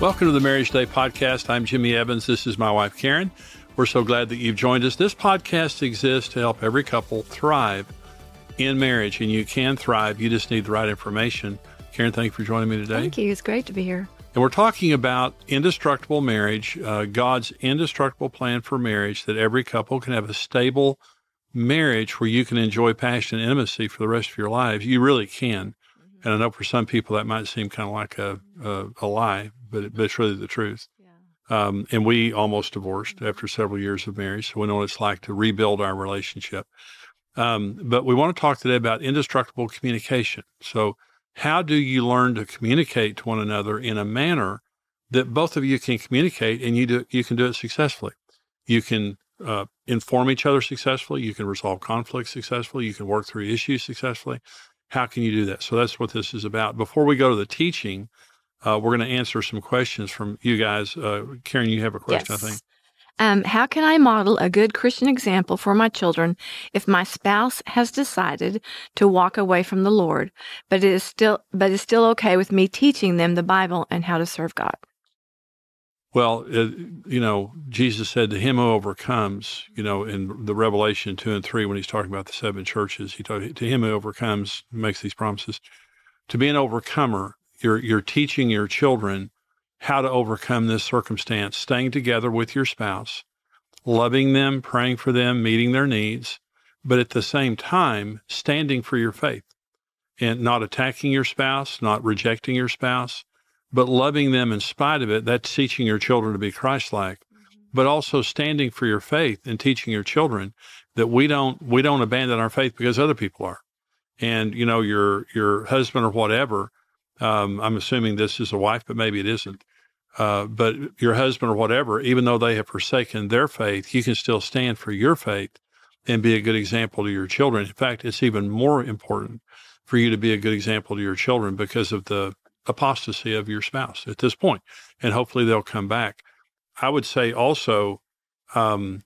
Welcome to the Marriage Today podcast. I'm Jimmy Evans. This is my wife, Karen. We're so glad that you've joined us. This podcast exists to help every couple thrive in marriage, and you can thrive. You just need the right information. Karen, thank you for joining me today. Thank you. It's great to be here. And we're talking about indestructible marriage, God's indestructible plan for marriage, that every couple can have a stable marriage where you can enjoy passion and intimacy for the rest of your lives. You really can. And I know for some people that might seem kind of like a lie, but it's really the truth. Yeah. And we almost divorced after several years of marriage, so we know what it's like to rebuild our relationship. But we want to talk today about indestructible communication. So how do you learn to communicate to one another in a manner that both of you can communicate and you can do it successfully? You can inform each other successfully. You can resolve conflicts successfully. You can work through issues successfully. How can you do that? So that's what this is about. Before we go to the teaching, we're going to answer some questions from you guys. Karen, you have a question, Yes. I think. How can I model a good Christian example for my children if my spouse has decided to walk away from the Lord, but is still okay with me teaching them the Bible and how to serve God? Well, Jesus said to him who overcomes, in the Revelation 2 and 3, when he's talking about the seven churches, he told to him who overcomes, makes these promises. To be an overcomer, you're teaching your children how to overcome this circumstance, staying together with your spouse, loving them, praying for them, meeting their needs, but at the same time, standing for your faith and not attacking your spouse, not rejecting your spouse, but loving them in spite of it. That's teaching your children to be Christ-like, but also standing for your faith and teaching your children that we don't abandon our faith because other people are. And, your husband or whatever, I'm assuming this is a wife, but maybe it isn't. But your husband or whatever, even though they have forsaken their faith, you can still stand for your faith and be a good example to your children. In fact, it's even more important for you to be a good example to your children because of the apostasy of your spouse at this point, and hopefully they'll come back. I would say also, love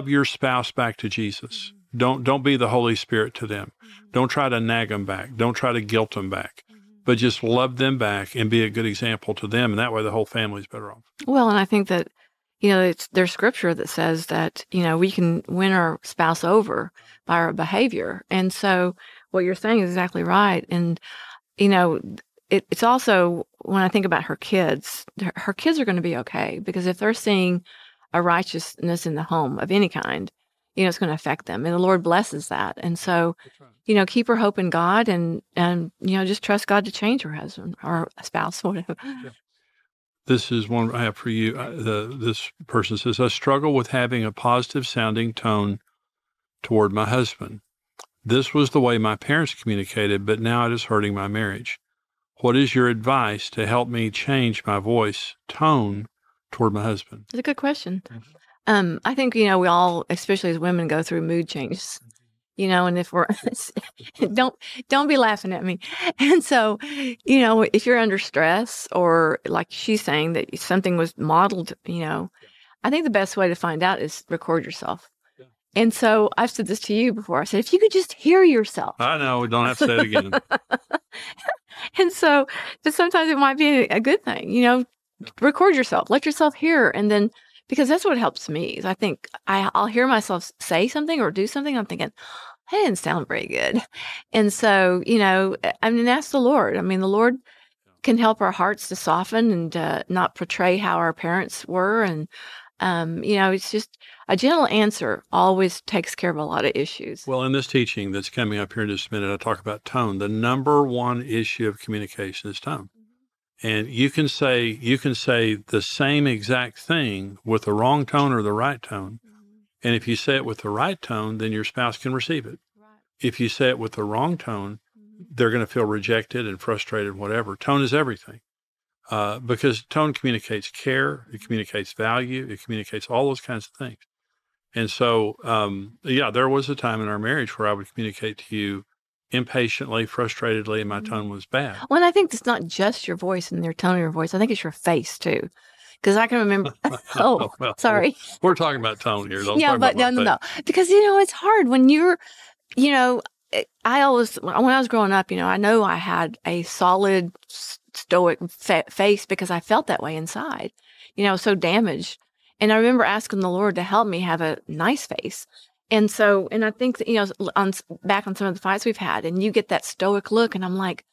your spouse back to Jesus. Don't be the Holy Spirit to them. Don't try to nag them back. Don't try to guilt them back, but just love them back and be a good example to them. And that way the whole family's better off. Well, and I think that, there's scripture that says that, we can win our spouse over by our behavior. And so what you're saying is exactly right. And it's also, when I think about her kids are going to be okay, because if they're seeing a righteousness in the home of any kind, it's going to affect them. And the Lord blesses that. And so, keep her hope in God and just trust God to change her husband or spouse, whatever. Yeah. This is one I have for you. This person says, I struggle with having a positive sounding tone toward my husband. This was the way my parents communicated, but now it is hurting my marriage. What is your advice to help me change my voice tone toward my husband? It's a good question. I think, we all, especially as women, go through mood changes, and if we're, don't be laughing at me. And so, if you're under stress or like she's saying that something was modeled, I think the best way to find out is record yourself. And so I've said this to you before. I said, if you could just hear yourself. I know. We don't have to say it again. And so, but sometimes it might be a good thing, record yourself, let yourself hear. And then, because that's what helps me, is I think I'll hear myself say something or do something. I'm thinking, that didn't sound very good. And so, ask the Lord. I mean, the Lord can help our hearts to soften and not portray how our parents were. And, it's just a gentle answer always takes care of a lot of issues. Well, in this teaching that's coming up here in just a minute, I talk about tone. The number one issue of communication is tone. And you can say the same exact thing with the wrong tone or the right tone. And if you say it with the right tone, then your spouse can receive it. Right. If you say it with the wrong tone, they're going to feel rejected and frustrated, whatever. Tone is everything. Because tone communicates care, it communicates value, it communicates all those kinds of things. And so, there was a time in our marriage where I would communicate to you impatiently, frustratedly, and my tone was bad. Well, and I think it's not just your voice and your tone of your voice. I think it's your face too. Because I can remember, sorry. We're talking about tone here. Yeah, but no. Because, it's hard when you're, I always, when I was growing up, I know I had a solid stoic face because I felt that way inside, so damaged. And I remember asking the Lord to help me have a nice face. And I think that, back on some of the fights we've had, and you get that stoic look, and I'm like,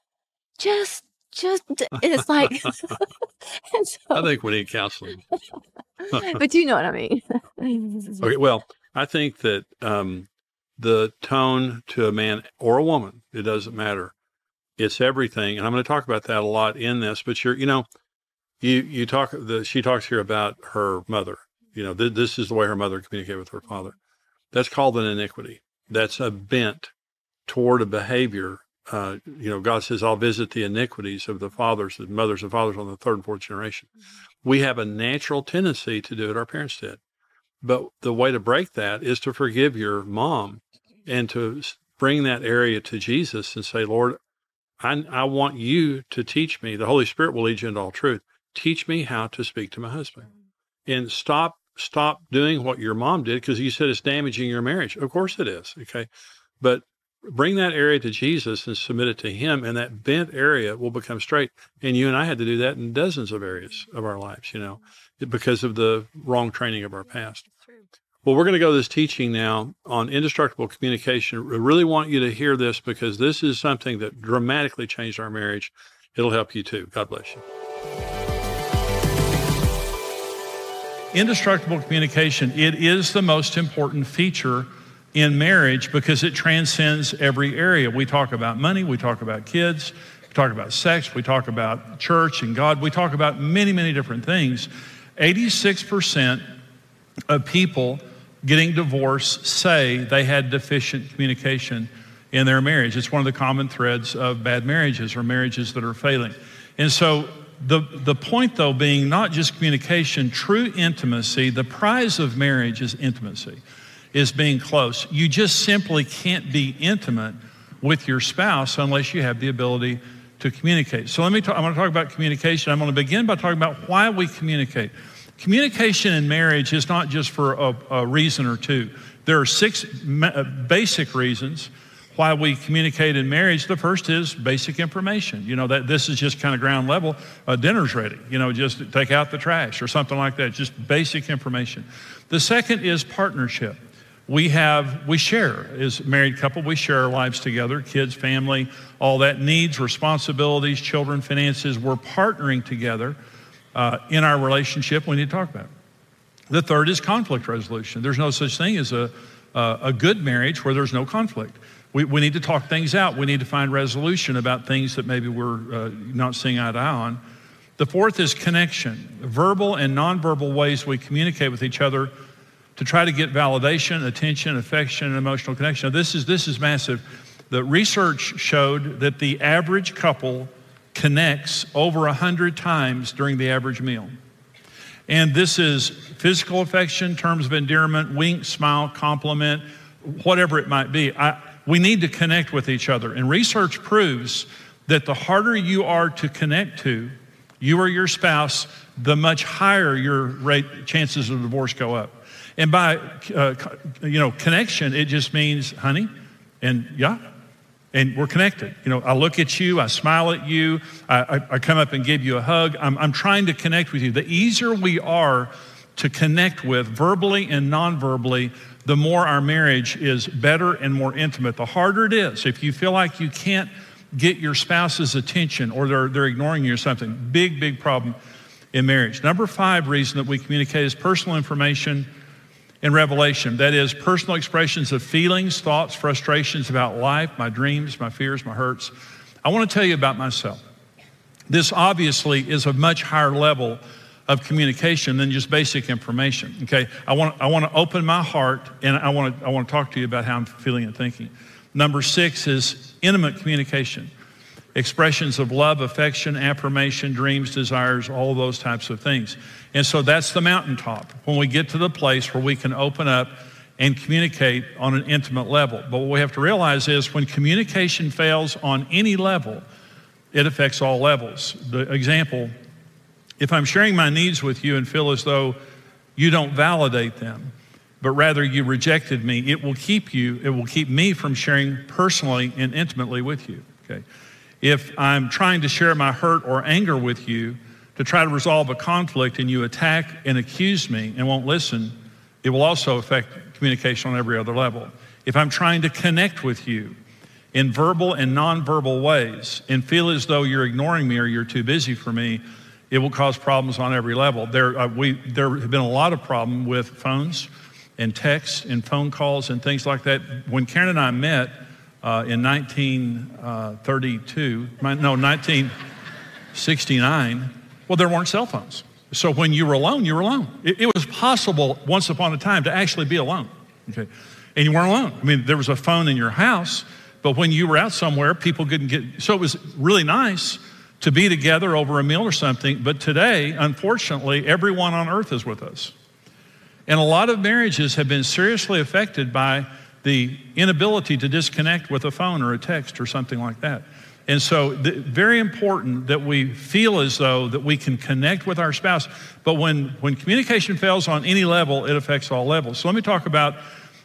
just, and it's like, and I think we need counseling. but you know what I mean. Okay, well, I think that the tone to a man or a woman, it doesn't matter. It's everything. And I'm going to talk about that a lot in this, but she talks here about her mother. This is the way her mother communicated with her father. That's called an iniquity. That's a bent toward a behavior. God says, I'll visit the iniquities of the fathers, the mothers and fathers on the third and fourth generation. We have a natural tendency to do what our parents did. But the way to break that is to forgive your mom and to bring that area to Jesus and say, Lord, I want you to teach me. The Holy Spirit will lead you into all truth. Teach me how to speak to my husband. And stop doing what your mom did, because you said it's damaging your marriage. Of course it is, okay? But bring that area to Jesus and submit it to him, and that bent area will become straight. And you and I had to do that in dozens of areas of our lives, because of the wrong training of our past. Well, we're going to go to this teaching now on indestructible communication. I really want you to hear this, because this is something that dramatically changed our marriage. It'll help you too. God bless you. Indestructible communication, it is the most important feature in marriage because it transcends every area. We talk about money, we talk about kids, we talk about sex, we talk about church and God, we talk about many, many different things. 86% of people getting divorced say they had deficient communication in their marriage. It's one of the common threads of bad marriages or marriages that are failing. And so the point, though, being not just communication, true intimacy, the prize of marriage is intimacy, is being close. You just simply can't be intimate with your spouse unless you have the ability to communicate. So I'm going to talk about communication. I'm going to begin by talking about why we communicate. Communication in marriage is not just for a reason or two. There are 6 basic reasons why we communicate in marriage. The first is basic information. That this is just kind of ground level. Dinner's ready. Just take out the trash or something like that. Just basic information. The second is partnership. We share, as a married couple, we share our lives together, kids, family, all that, needs, responsibilities, children, finances. We're partnering together in our relationship. We need to talk about it. The third is conflict resolution. There's no such thing as a good marriage where there's no conflict. We need to talk things out. We need to find resolution about things that maybe we're not seeing eye to eye on. The fourth is connection. Verbal and nonverbal ways we communicate with each other to try to get validation, attention, affection, and emotional connection. Now, this is massive. The research showed that the average couple connects over 100 times during the average meal. And this is physical affection, terms of endearment, wink, smile, compliment, whatever it might be. We need to connect with each other. And research proves that the harder you are to connect to, you or your spouse, the much higher your chances of divorce go up. And by connection, it just means, honey, and yeah, and we're connected. I look at you, I smile at you, I come up and give you a hug. I'm trying to connect with you. The easier we are to connect with verbally and non-verbally, the more our marriage is better and more intimate. The harder it is, if you feel like you can't get your spouse's attention or they're ignoring you or something, big problem in marriage. Number 5 reason that we communicate is personal information and revelation. That is personal expressions of feelings, thoughts, frustrations about life, my dreams, my fears, my hurts. I want to tell you about myself. This obviously is a much higher level of communication than just basic information. Okay, I want to open my heart, and I want to talk to you about how I'm feeling and thinking. Number 6 is intimate communication. Expressions of love, affection, affirmation, dreams, desires, all those types of things. And so that's the mountaintop, when we get to the place where we can open up and communicate on an intimate level. But what we have to realize is when communication fails on any level, it affects all levels. The example, if I'm sharing my needs with you and feel as though you don't validate them, but rather you rejected me, it will keep me from sharing personally and intimately with you, okay? If I'm trying to share my hurt or anger with you to try to resolve a conflict and you attack and accuse me and won't listen, it will also affect communication on every other level. If I'm trying to connect with you in verbal and nonverbal ways and feel as though you're ignoring me or you're too busy for me, it will cause problems on every level. There have been a lot of problem with phones and texts and phone calls and things like that. When Karen and I met in 1969, well, there weren't cell phones. So when you were alone, you were alone. It was possible once upon a time to actually be alone, okay? And you weren't alone. I mean, there was a phone in your house, but when you were out somewhere, people couldn't get, so it was really nice to be together over a meal or something. But today, unfortunately, everyone on earth is with us. And a lot of marriages have been seriously affected by the inability to disconnect with a phone or a text or something like that. And so very important that we feel as though that we can connect with our spouse. But when communication fails on any level, it affects all levels. So let me talk about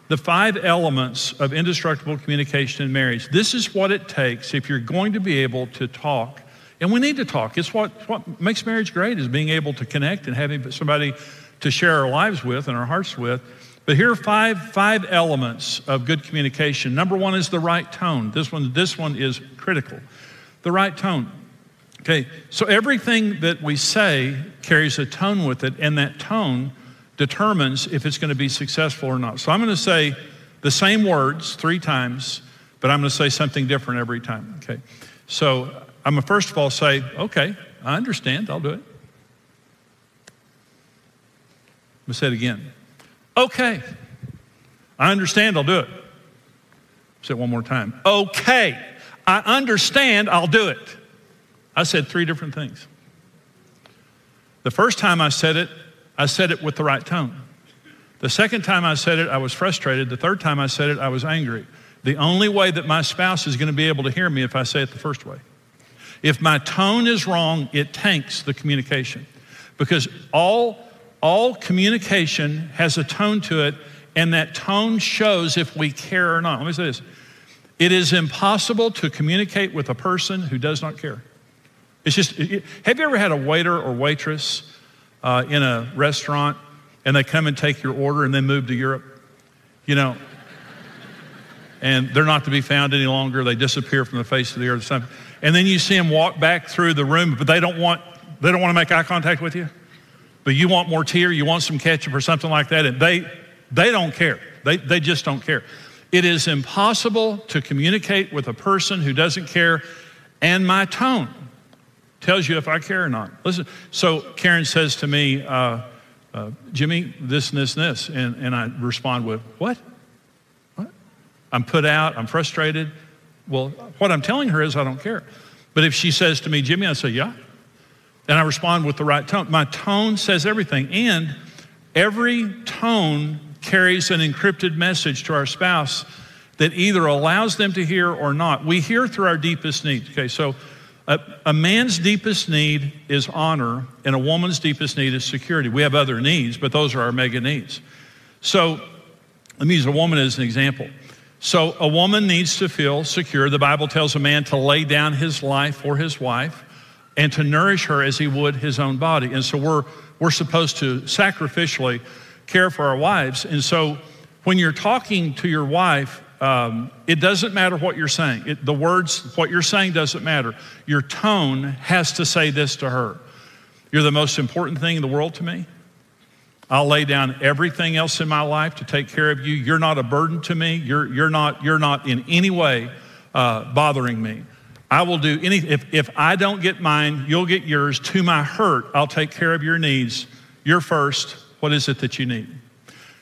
the 5 elements of indestructible communication in marriage. This is what it takes if you're going to be able to talk. And we need to talk. It's what makes marriage great, is being able to connect and having somebody to share our lives with and our hearts with. But here are five elements of good communication. Number 1 is the right tone. This one is critical. The right tone. Okay, so everything that we say carries a tone with it, and that tone determines if it's going to be successful or not. So I'm going to say the same words 3 times, but I'm going to say something different every time. Okay, so I'm going to first of all say, okay, I understand, I'll do it. I'm going to say it again. Okay, I understand, I'll do it. Say it one more time. Okay, I understand, I'll do it. I said 3 different things. The first time I said it with the right tone. The second time I said it, I was frustrated. The third time I said it, I was angry. The only way that my spouse is going to be able to hear me if I say it the first way. If my tone is wrong, it tanks the communication. Because all communication has a tone to it, and that tone shows if we care or not. Let me say this. It is impossible to communicate with a person who does not care. It's just, have you ever had a waiter or waitress in a restaurant and they come and take your order and then move to Europe? You know, and they're not to be found any longer. They disappear from the face of the earth or something. And then you see them walk back through the room, but they don't want to make eye contact with you. But you want more tea or you want some ketchup or something like that, and they don't care. They just don't care. It is impossible to communicate with a person who doesn't care, and my tone tells you if I care or not. Listen, so Karen says to me, Jimmy, this and this and this, and I respond with, what? I'm put out, I'm frustrated. Well, what I'm telling her is I don't care. But if she says to me, Jimmy, I say, yeah. And I respond with the right tone. My tone says everything. And every tone carries an encrypted message to our spouse that either allows them to hear or not. We hear through our deepest needs. Okay, so a man's deepest need is honor, and a woman's deepest need is security. We have other needs, but those are our mega needs. So let me use a woman as an example. So a woman needs to feel secure. The Bible tells a man to lay down his life for his wife and to nourish her as he would his own body. And so we're supposed to sacrificially care for our wives. And so when you're talking to your wife, it doesn't matter what you're saying. The words, what you're saying doesn't matter. Your tone has to say this to her. You're the most important thing in the world to me. I'll lay down everything else in my life to take care of you. You're not a burden to me. You're not in any way bothering me. I will do anything. If I don't get mine, you'll get yours. To my hurt, I'll take care of your needs. You're first. What is it that you need?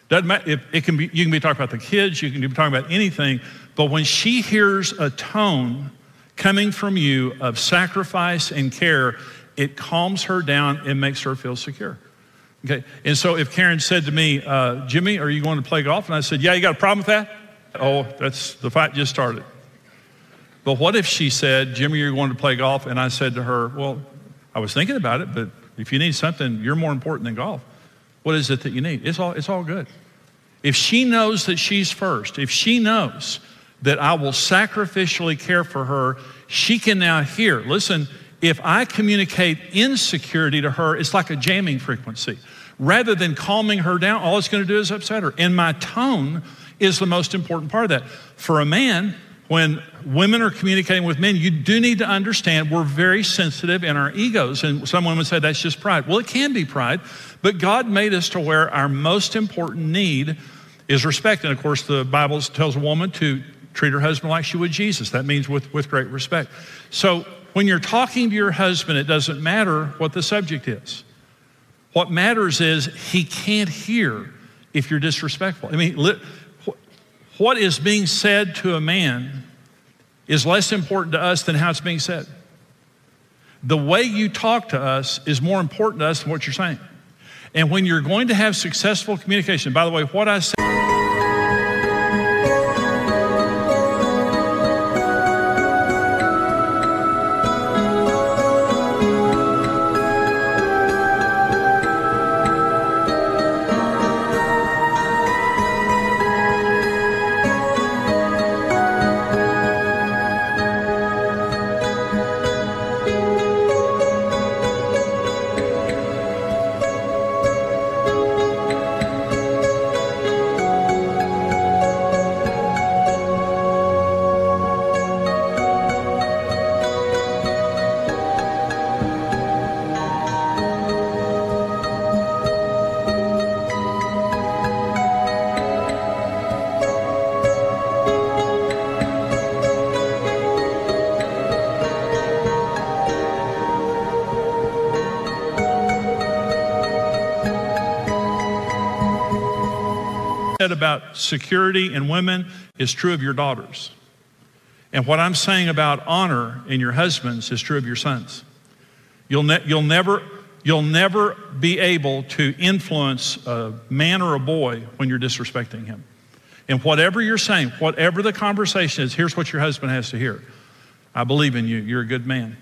Doesn't matter. You can be talking about the kids. You can be talking about anything. But when she hears a tone coming from you of sacrifice and care, it calms her down and makes her feel secure. Okay. And so if Karen said to me, Jimmy, are you going to play golf? And I said, yeah, you got a problem with that? Oh, the fight just started. But what if she said, Jimmy, you're going to play golf? And I said to her, well, I was thinking about it, but if you need something, you're more important than golf. What is it that you need? It's all good. If she knows that she's first, if she knows that I will sacrificially care for her, she can now hear. Listen, if I communicate insecurity to her, it's like a jamming frequency. Rather than calming her down, all it's going to do is upset her. And my tone is the most important part of that. For a man, when women are communicating with men, you do need to understand we're very sensitive in our egos. And some women say that's just pride. Well, it can be pride, but God made us to where our most important need is respect. And of course, the Bible tells a woman to treat her husband like she would Jesus. That means with great respect. So when you're talking to your husband, it doesn't matter what the subject is. What matters is he can't hear if you're disrespectful. I mean, what is being said to a man is less important to us than how it's being said. The way you talk to us is more important to us than what you're saying. And when you're going to have successful communication, by the way, what I say about security in women is true of your daughters. And what I'm saying about honor in your husbands is true of your sons. You'll never be able to influence a man or a boy when you're disrespecting him. And whatever you're saying, whatever the conversation is, here's what your husband has to hear. I believe in you. You're a good man.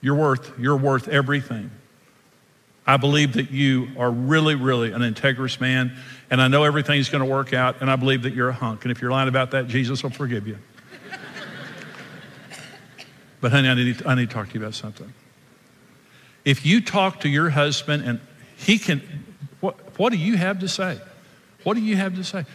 You're worth everything. I believe that you are really, really an integrous man, and I know everything's going to work out, and I believe that you're a hunk. And if you're lying about that, Jesus will forgive you. But honey, I need to talk to you about something. If you talk to your husband and he can, what do you have to say? What do you have to say?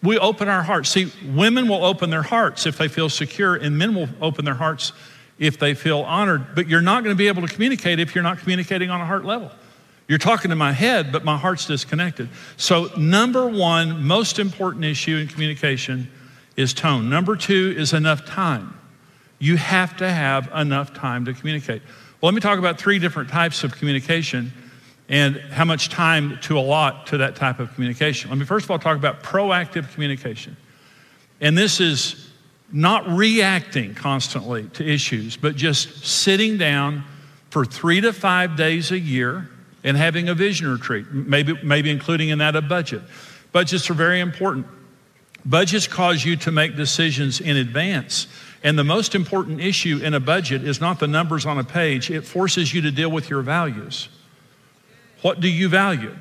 We open our hearts. See, women will open their hearts if they feel secure, and men will open their hearts if they feel honored. But you're not going to be able to communicate if you're not communicating on a heart level. You're talking to my head, but my heart's disconnected. So number one, most important issue in communication is tone. Number two is enough time. You have to have enough time to communicate. Well, let me talk about three different types of communication and how much time to allot to that type of communication. Let me first of all talk about proactive communication. And this is not reacting constantly to issues, but just sitting down for 3 to 5 days a year and having a vision retreat, maybe including in that a budget. Budgets are very important. Budgets cause you to make decisions in advance. And the most important issue in a budget is not the numbers on a page. It forces you to deal with your values. What do you value?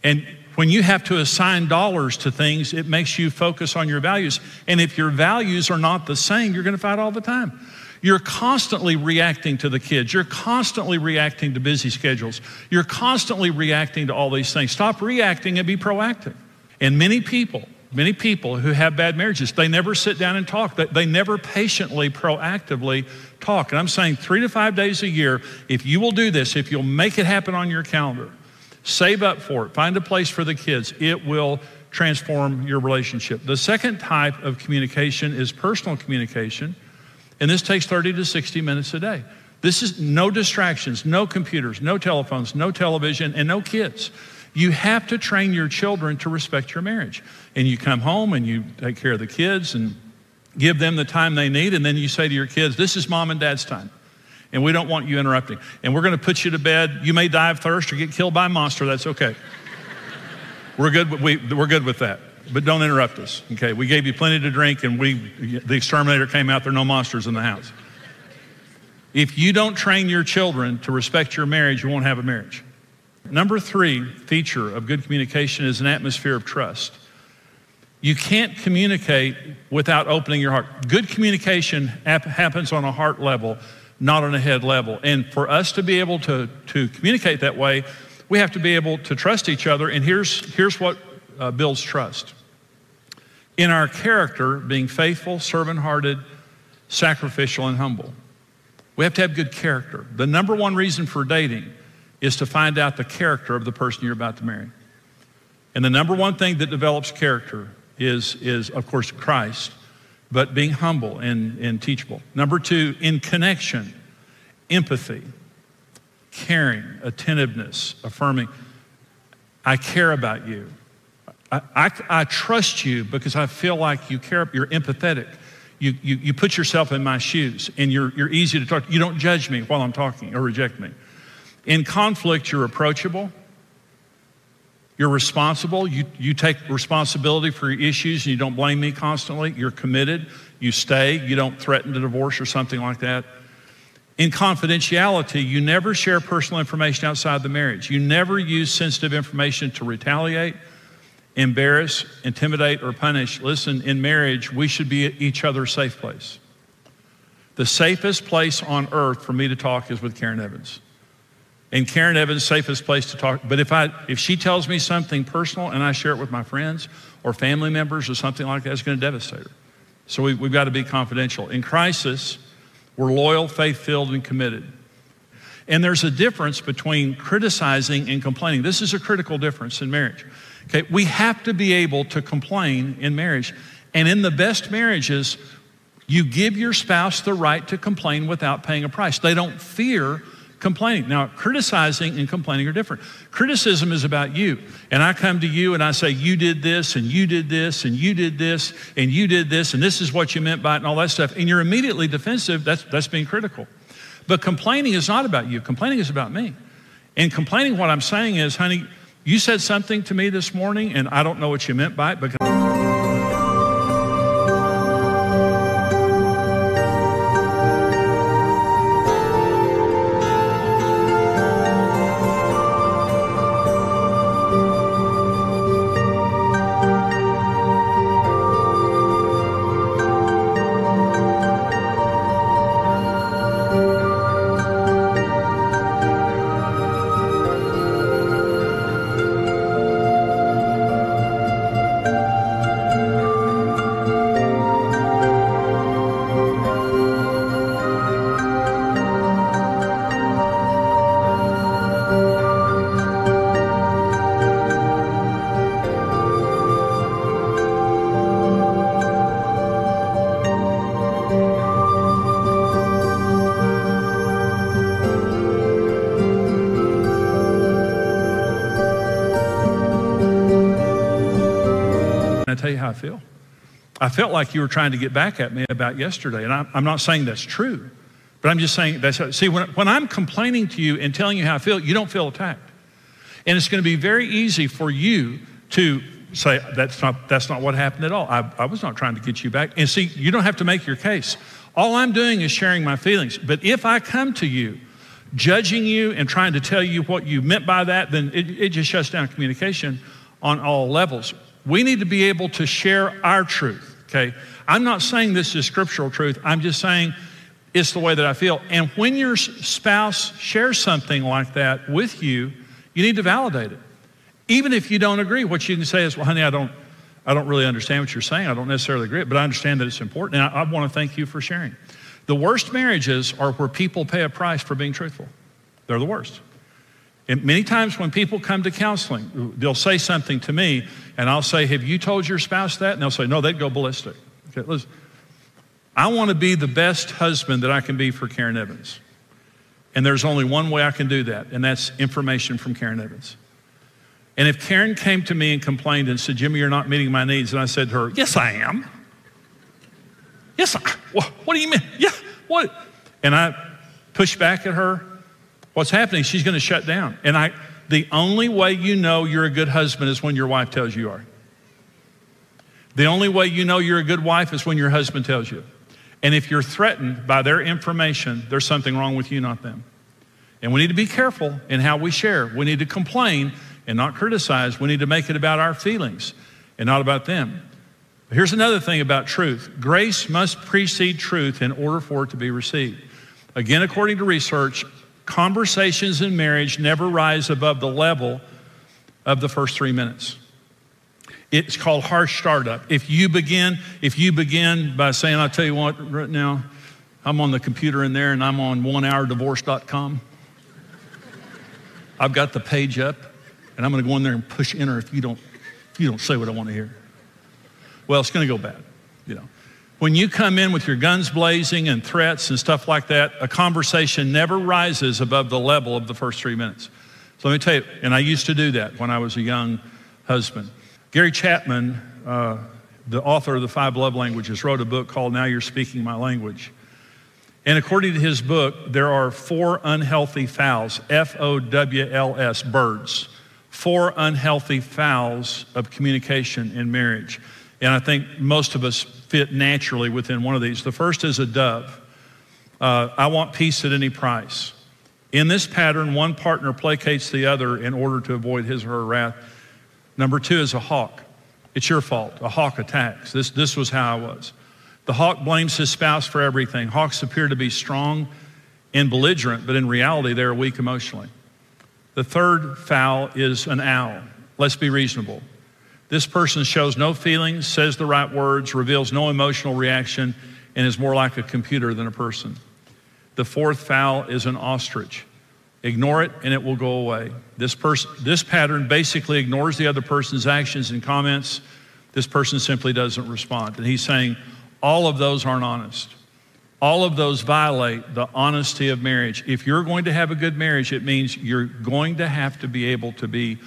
And when you have to assign dollars to things, it makes you focus on your values. And if your values are not the same, you're going to fight all the time. You're constantly reacting to the kids. You're constantly reacting to busy schedules. You're constantly reacting to all these things. Stop reacting and be proactive. And many people who have bad marriages, they never sit down and talk. They never patiently, proactively talk. And I'm saying 3 to 5 days a year, if you will do this, if you'll make it happen on your calendar, save up for it, find a place for the kids, it will transform your relationship. The second type of communication is personal communication, and this takes 30 to 60 minutes a day. This is no distractions, no computers, no telephones, no television, and no kids. You have to train your children to respect your marriage. And you come home and you take care of the kids and give them the time they need, and then you say to your kids, this is mom and dad's time, and we don't want you interrupting. And we're going to put you to bed. You may die of thirst or get killed by a monster. That's okay. We're good with that. But don't interrupt us, okay? We gave you plenty to drink, and the exterminator came out. There are no monsters in the house. If you don't train your children to respect your marriage, you won't have a marriage. Number 3 feature of good communication is an atmosphere of trust. You can't communicate without opening your heart. Good communication happens on a heart level, not on a head level. And for us to be able to communicate that way, we have to be able to trust each other. And here's what builds trust. In our character, being faithful, servant-hearted, sacrificial, and humble. We have to have good character. The number one reason for dating is to find out the character of the person you're about to marry. And the number one thing that develops character is of course, Christ, but being humble and teachable. Number two, in connection, empathy, caring, attentiveness, affirming. I care about you. I trust you because I feel like you care. You're empathetic. You put yourself in my shoes, and you're easy to talk to. You don't judge me while I'm talking or reject me. In conflict, you're approachable. You're responsible. You take responsibility for your issues, and you don't blame me constantly. You're committed. You stay. You don't threaten to divorce or something like that. In confidentiality, you never share personal information outside the marriage. You never use sensitive information to retaliate, embarrass, intimidate, or punish. Listen, in marriage, we should be at each other's safe place. The safest place on earth for me to talk is with Karen Evans. And Karen Evans' safest place to talk. But if she tells me something personal and I share it with my friends or family members or something like that, it's going to devastate her. So we've got to be confidential. In crisis, we're loyal, faith-filled, and committed. And there's a difference between criticizing and complaining. This is a critical difference in marriage. Okay, we have to be able to complain in marriage. And in the best marriages, you give your spouse the right to complain without paying a price. They don't fear complaining. Now, criticizing and complaining are different. Criticism is about you. And I come to you and I say, you did this, and you did this, and you did this, and you did this, and this is what you meant by it, and all that stuff. And you're immediately defensive. That's being critical. But complaining is not about you. Complaining is about me. And complaining, what I'm saying is, honey, you said something to me this morning, and I don't know what you meant by it, because I tell you how I feel. I felt like you were trying to get back at me about yesterday, and I'm not saying that's true, but I'm just saying that's, see, when I'm complaining to you and telling you how I feel, you don't feel attacked. And it's going to be very easy for you to say, that's not what happened at all. I was not trying to get you back. And see, you don't have to make your case. All I'm doing is sharing my feelings. But if I come to you judging you and trying to tell you what you meant by that, then it just shuts down communication on all levels. We need to be able to share our truth, okay? I'm not saying this is scriptural truth. I'm just saying it's the way that I feel. And when your spouse shares something like that with you, you need to validate it. Even if you don't agree, what you can say is, well, honey, I don't really understand what you're saying. I don't necessarily agree, but I understand that it's important. And I want to thank you for sharing. The worst marriages are where people pay a price for being truthful. They're the worst. And many times when people come to counseling, they'll say something to me, and I'll say, have you told your spouse that? And they'll say, no, they'd go ballistic. Okay, listen, I want to be the best husband that I can be for Karen Evans. And there's only one way I can do that, and that's information from Karen Evans. And if Karen came to me and complained and said, Jimmy, you're not meeting my needs, and I said to her, yes, I am. Yes, what do you mean? Yeah, what? And I pushed back at her. What's happening? She's going to shut down. And the only way you know you're a good husband is when your wife tells you are. The only way you know you're a good wife is when your husband tells you. And if you're threatened by their information, there's something wrong with you, not them. And we need to be careful in how we share. We need to complain and not criticize. We need to make it about our feelings and not about them. Here's another thing about truth. Grace must precede truth in order for it to be received. Again, according to research, conversations in marriage never rise above the level of the first 3 minutes. It's called harsh startup. If you begin by saying, I'll tell you what, right now, I'm on the computer in there and I'm on onehourdivorce.com. I've got the page up and I'm going to go in there and push enter if you don't say what I want to hear. Well, it's going to go bad, When you come in with your guns blazing and threats and stuff like that, a conversation never rises above the level of the first 3 minutes. So let me tell you, and I used to do that when I was a young husband. Gary Chapman, the author of the 5 Love Languages, wrote a book called Now You're Speaking My Language. And according to his book, there are 4 unhealthy fouls, F-O-W-L-S, birds. 4 unhealthy fouls of communication in marriage. And I think most of us fit naturally within one of these. The first is a dove. I want peace at any price. In this pattern, one partner placates the other in order to avoid his or her wrath. Number 2 is a hawk. It's your fault. A hawk attacks. This was how I was. The hawk blames his spouse for everything. Hawks appear to be strong and belligerent, but in reality, they're weak emotionally. The third foul is an owl. Let's be reasonable. This person shows no feelings, says the right words, reveals no emotional reaction, and is more like a computer than a person. The fourth foul is an ostrich. Ignore it and it will go away. This pattern basically ignores the other person's actions and comments. This person simply doesn't respond. And he's saying all of those aren't honest. All of those violate the honesty of marriage. If you're going to have a good marriage, it means you're going to have to be able to be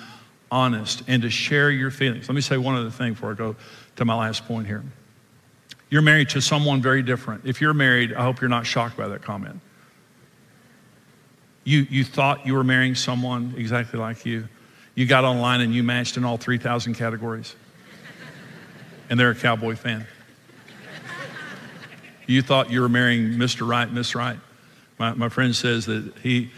honest and to share your feelings. Let me say one other thing before I go to my last point here. You're married to someone very different. If you're married, I hope you're not shocked by that comment. You thought you were marrying someone exactly like you. You got online and you matched in all 3,000 categories. And they're a Cowboy fan. You thought you were marrying Mr. Right, Miss Right. My friend says that he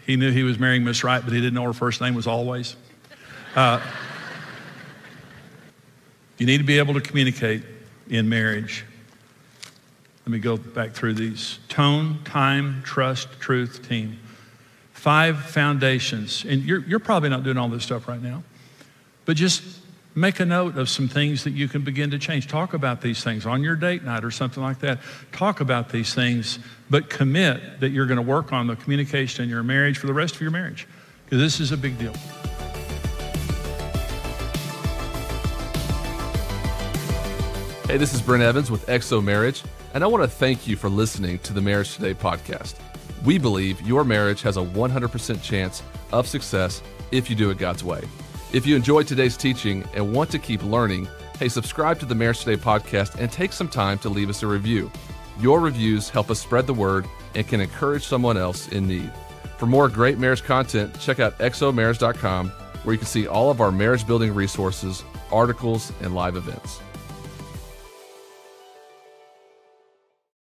knew he was marrying Miss Right, but he didn't know her first name was Always. You need to be able to communicate in marriage. Let me go back through these. Tone, time, trust, truth, team. 5 foundations. And you're probably not doing all this stuff right now, but just make a note of some things that you can begin to change. Talk about these things on your date night or something like that. Talk about these things, but commit that you're going to work on the communication in your marriage for the rest of your marriage, because this is a big deal. Hey, this is Brent Evans with XO Marriage, and I want to thank you for listening to the Marriage Today podcast. We believe your marriage has a 100% chance of success if you do it God's way. If you enjoyed today's teaching and want to keep learning, hey, subscribe to the Marriage Today podcast and take some time to leave us a review. Your reviews help us spread the word and can encourage someone else in need. For more great marriage content, check out xomarriage.com, where you can see all of our marriage building resources, articles, and live events.